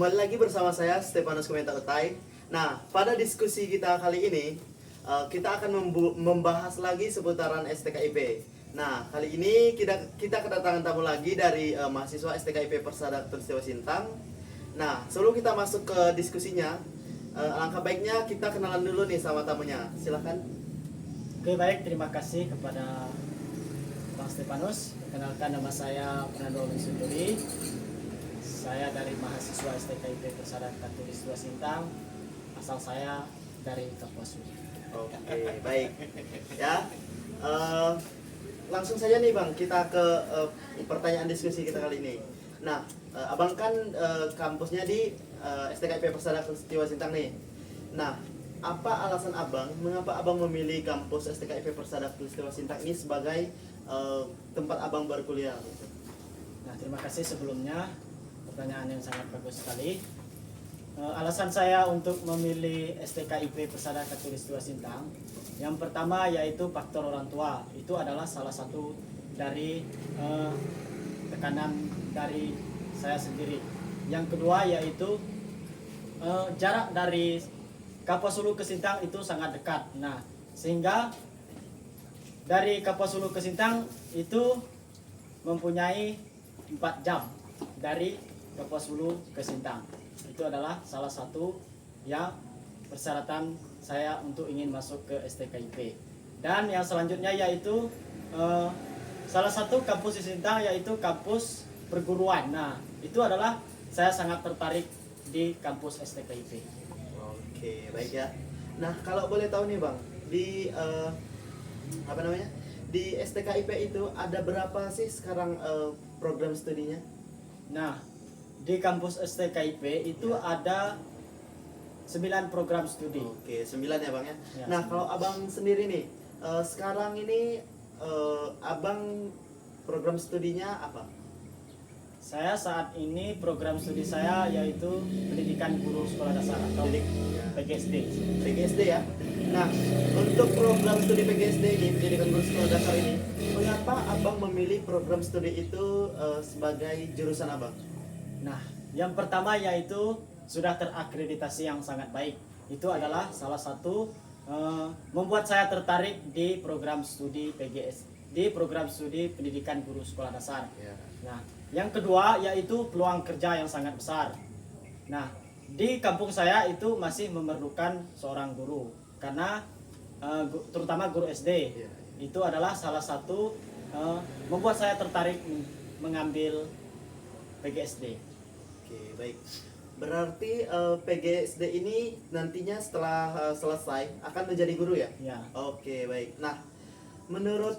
kembali lagi bersama saya Stefanus Kumenta Utai. Nah, pada diskusi kita kali ini kita akan membahas lagi seputaran STKIP. Nah, kali ini kita kedatangan tamu lagi dari mahasiswa STKIP Persada Tulistiwa Sintang. Nah, sebelum kita masuk ke diskusinya, alangkah baiknya kita kenalan dulu nih sama tamunya. Silakan. Oke, baik, terima kasih kepada Bang Stefanus. Perkenalkan, nama saya Fernando Sunduri. Saya dari mahasiswa STKIP Persada Tulistiwa Sintang. Asal saya dari Kapuas. Oke, baik. Ya, langsung saja nih Bang, kita ke pertanyaan diskusi kita kali ini. Nah, Abang kan kampusnya di STKIP Persada Tulistiwa Sintang nih. Nah, apa alasan Abang, mengapa Abang memilih kampus STKIP Persada Tulistiwa Sintang ini sebagai tempat Abang berkuliah? Nah, terima kasih sebelumnya. Pertanyaan yang sangat bagus sekali. Alasan saya untuk memilih STKIP Persada Tulistiwa Sintang, yang pertama yaitu faktor orang tua. Itu adalah salah satu dari tekanan dari saya sendiri. Yang kedua yaitu jarak dari Kapuas Hulu ke Sintang itu sangat dekat. Nah, sehingga dari Kapuas Hulu ke Sintang itu mempunyai 4 jam dari Kapuas Hulu ke Sintang. Itu adalah salah satu yang persyaratan saya untuk ingin masuk ke STKIP. Dan yang selanjutnya yaitu salah satu kampus di Sintang yaitu kampus perguruan. Nah, itu adalah saya sangat tertarik di kampus STKIP. Oke, baik ya. Nah, kalau boleh tahu nih Bang, di di STKIP itu ada berapa sih sekarang program studinya? Nah, di kampus STKIP itu ada 9 program studi. Oke, 9 ya Bang ya. Ya, Nah, 9. kalau Abang sendiri nih, sekarang ini Abang program studinya apa? Saya saat ini program studi saya yaitu Pendidikan Guru Sekolah Dasar atau PGSD. PGSD ya. Nah, untuk program studi PGSD ini, Pendidikan Guru Sekolah Dasar ini, mengapa Abang memilih program studi itu sebagai jurusan Abang? Nah, yang pertama yaitu sudah terakreditasi yang sangat baik. Itu adalah salah satu membuat saya tertarik di program studi PGS, di program studi Pendidikan Guru Sekolah Dasar. Nah, yang kedua yaitu peluang kerja yang sangat besar. Nah, di kampung saya itu masih memerlukan seorang guru karena terutama guru SD. Itu adalah salah satu membuat saya tertarik mengambil PGSD. Oke, baik. Berarti PGSD ini nantinya setelah selesai akan menjadi guru ya? Ya. Oke, baik. Nah, menurut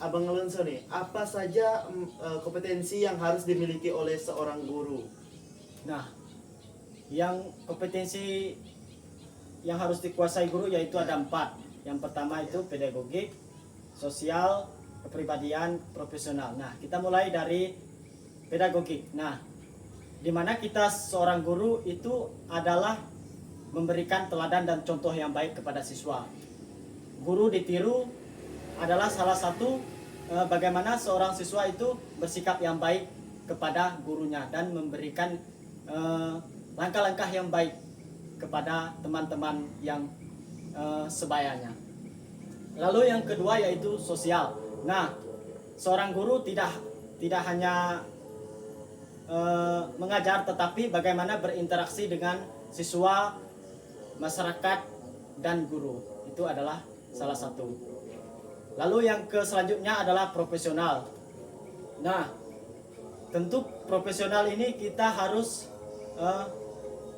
Abang Alonso nih, apa saja kompetensi yang harus dimiliki oleh seorang guru? Nah, yang kompetensi yang harus dikuasai guru yaitu ada 4. Yang pertama itu pedagogik, sosial, kepribadian, profesional. Nah, kita mulai dari pedagogik. Nah, di mana kita seorang guru itu adalah memberikan teladan dan contoh yang baik kepada siswa. Guru ditiru adalah salah satu bagaimana seorang siswa itu bersikap yang baik kepada gurunya dan memberikan langkah-langkah yang baik kepada teman-teman yang sebayanya. Lalu yang kedua yaitu sosial. Nah, seorang guru tidak hanya mengajar tetapi bagaimana berinteraksi dengan siswa, masyarakat, dan guru. Itu adalah salah satu. Lalu yang selanjutnya adalah profesional. Nah, tentu profesional ini kita harus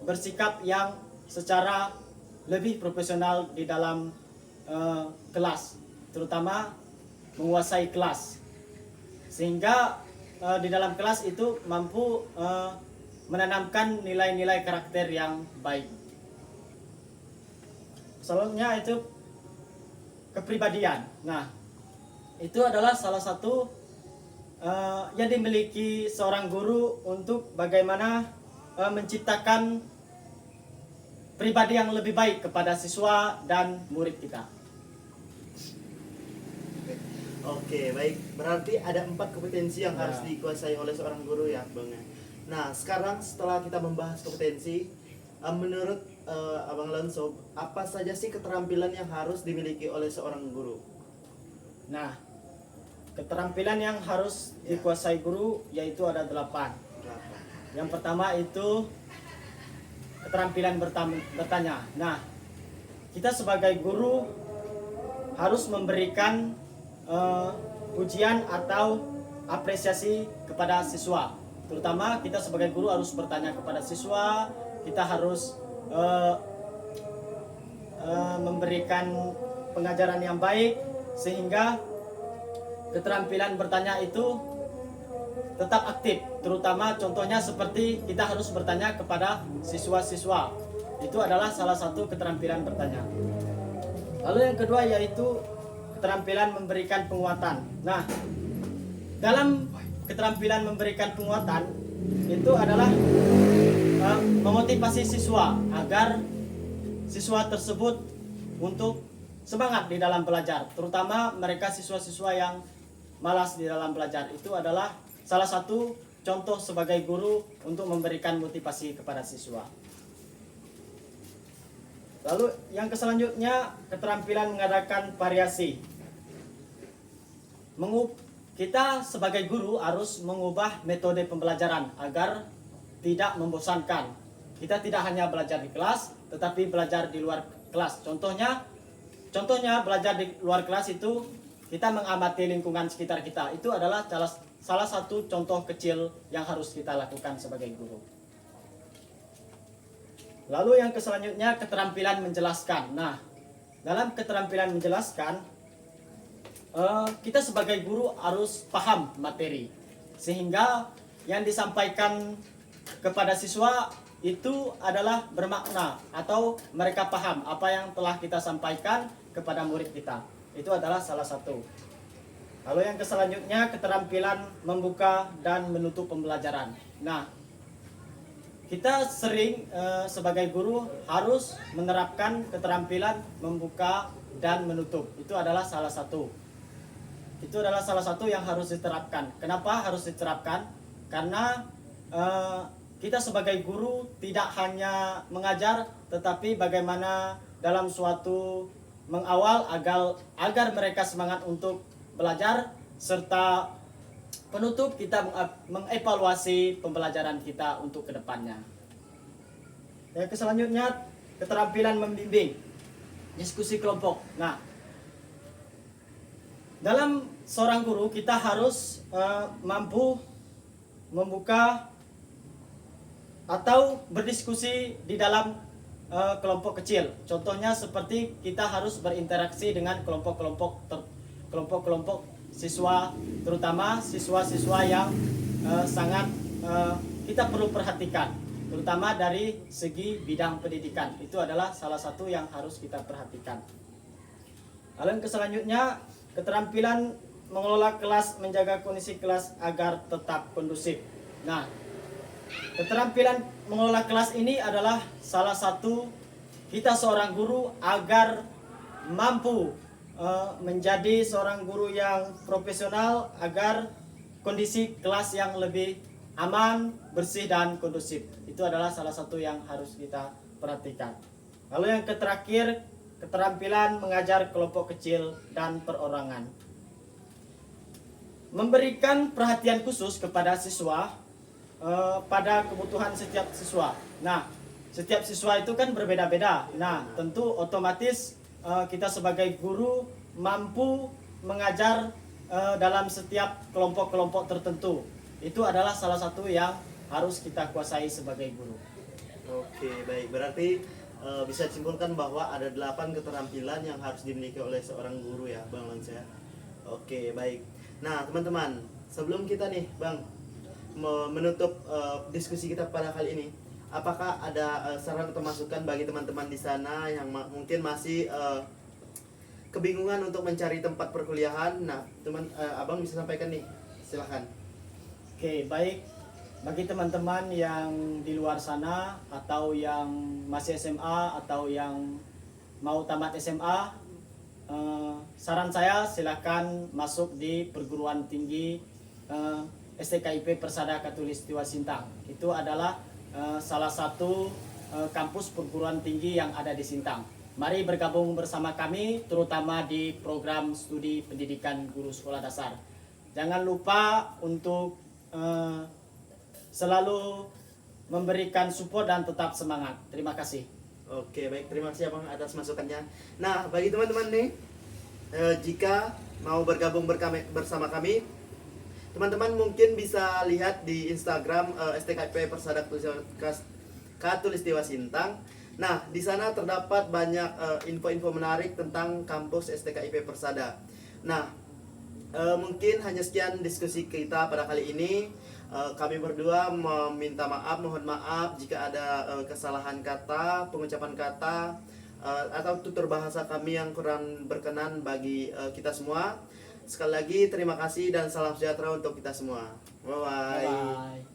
bersikap yang secara lebih profesional di dalam kelas, terutama menguasai kelas, sehingga di dalam kelas itu mampu menanamkan nilai-nilai karakter yang baik. Selanjutnya itu kepribadian. Nah, itu adalah salah satu yang dimiliki seorang guru untuk bagaimana menciptakan pribadi yang lebih baik kepada siswa dan murid kita. Oke, baik. Berarti ada 4 kompetensi yang harus dikuasai oleh seorang guru ya, Bang. Nah, sekarang setelah kita membahas kompetensi, menurut Abang Lanso, apa saja sih keterampilan yang harus dimiliki oleh seorang guru? Nah, keterampilan yang harus Ya. dikuasai guru yaitu ada 8. Kenapa? Yang pertama itu keterampilan bertanya. Nah, kita sebagai guru harus memberikan pujian atau apresiasi kepada siswa. Terutama kita sebagai guru harus bertanya kepada siswa, kita harus memberikan pengajaran yang baik sehingga keterampilan bertanya itu tetap aktif. Terutama contohnya seperti kita harus bertanya kepada siswa-siswa. Itu adalah salah satu keterampilan bertanya. Lalu yang kedua yaitu keterampilan memberikan penguatan. Nah, dalam keterampilan memberikan penguatan itu adalah memotivasi siswa agar siswa tersebut untuk semangat di dalam belajar. Terutama mereka siswa-siswa yang malas di dalam belajar. Itu adalah salah satu contoh sebagai guru untuk memberikan motivasi kepada siswa. Lalu yang selanjutnya keterampilan mengadakan variasi. Kita sebagai guru harus mengubah metode pembelajaran agar tidak membosankan. Kita tidak hanya belajar di kelas, tetapi belajar di luar kelas. Contohnya belajar di luar kelas itu kita mengamati lingkungan sekitar kita. Itu adalah salah satu contoh kecil yang harus kita lakukan sebagai guru. Lalu yang selanjutnya keterampilan menjelaskan. Nah, dalam keterampilan menjelaskan, kita sebagai guru harus paham materi sehingga yang disampaikan kepada siswa itu adalah bermakna atau mereka paham apa yang telah kita sampaikan kepada murid kita. Itu adalah salah satu. Lalu yang selanjutnya keterampilan membuka dan menutup pembelajaran. Nah, kita sering sebagai guru harus menerapkan keterampilan membuka dan menutup. Itu adalah salah satu. Itu adalah salah satu yang harus diterapkan. Kenapa harus diterapkan? Karena kita sebagai guru tidak hanya mengajar, tetapi bagaimana dalam suatu mengawal agar mereka semangat untuk belajar, serta penutup kita mengevaluasi pembelajaran kita untuk kedepannya. Yang selanjutnya keterampilan membimbing, diskusi kelompok. Nah, dalam seorang guru kita harus mampu membuka atau berdiskusi di dalam kelompok kecil. Contohnya seperti kita harus berinteraksi dengan kelompok-kelompok siswa, terutama siswa-siswa yang sangat kita perlu perhatikan, terutama dari segi bidang pendidikan. Itu adalah salah satu yang harus kita perhatikan. Lalu yang selanjutnya keterampilan mengelola kelas, menjaga kondisi kelas agar tetap kondusif. Nah, keterampilan mengelola kelas ini adalah salah satu kita seorang guru agar mampu menjadi seorang guru yang profesional agar kondisi kelas yang lebih aman, bersih dan kondusif. Itu adalah salah satu yang harus kita perhatikan. Lalu yang terakhir, keterampilan mengajar kelompok kecil dan perorangan. Memberikan perhatian khusus kepada siswa pada kebutuhan setiap siswa. Nah, setiap siswa itu kan berbeda-beda. Nah, tentu otomatis kita sebagai guru mampu mengajar dalam setiap kelompok-kelompok tertentu. Itu adalah salah satu yang harus kita kuasai sebagai guru. Oke, baik. Berarti bisa disimpulkan bahwa ada 8 keterampilan yang harus dimiliki oleh seorang guru ya, Bang Lans ya. Oke, baik. Nah, teman-teman, sebelum kita nih, Bang, menutup diskusi kita pada kali ini, apakah ada saran atau masukan bagi teman-teman di sana yang mungkin masih kebingungan untuk mencari tempat perkuliahan? Nah, Abang bisa sampaikan nih. Silahkan. Oke, baik. Bagi teman-teman yang di luar sana atau yang masih SMA atau yang mau tamat SMA, saran saya silakan masuk di perguruan tinggi STKIP Persada Katulistiwa Sintang. Itu adalah salah satu kampus perguruan tinggi yang ada di Sintang. Mari bergabung bersama kami, terutama di program studi pendidikan guru sekolah dasar. Jangan lupa untuk selalu memberikan support dan tetap semangat. Terima kasih. Oke, baik, terima kasih Abang atas masukannya. Nah, bagi teman-teman nih, jika mau bergabung bersama kami, teman-teman mungkin bisa lihat di Instagram STKIP Persada Katulistiwa Sintang. Nah, di sana terdapat banyak info-info menarik tentang kampus STKIP Persada. Nah, mungkin hanya sekian diskusi kita pada kali ini. Kami berdua mohon maaf jika ada kesalahan kata, pengucapan kata, atau tutur bahasa kami yang kurang berkenan bagi kita semua. Sekali lagi terima kasih dan salam sejahtera untuk kita semua. Bye bye. Bye-bye.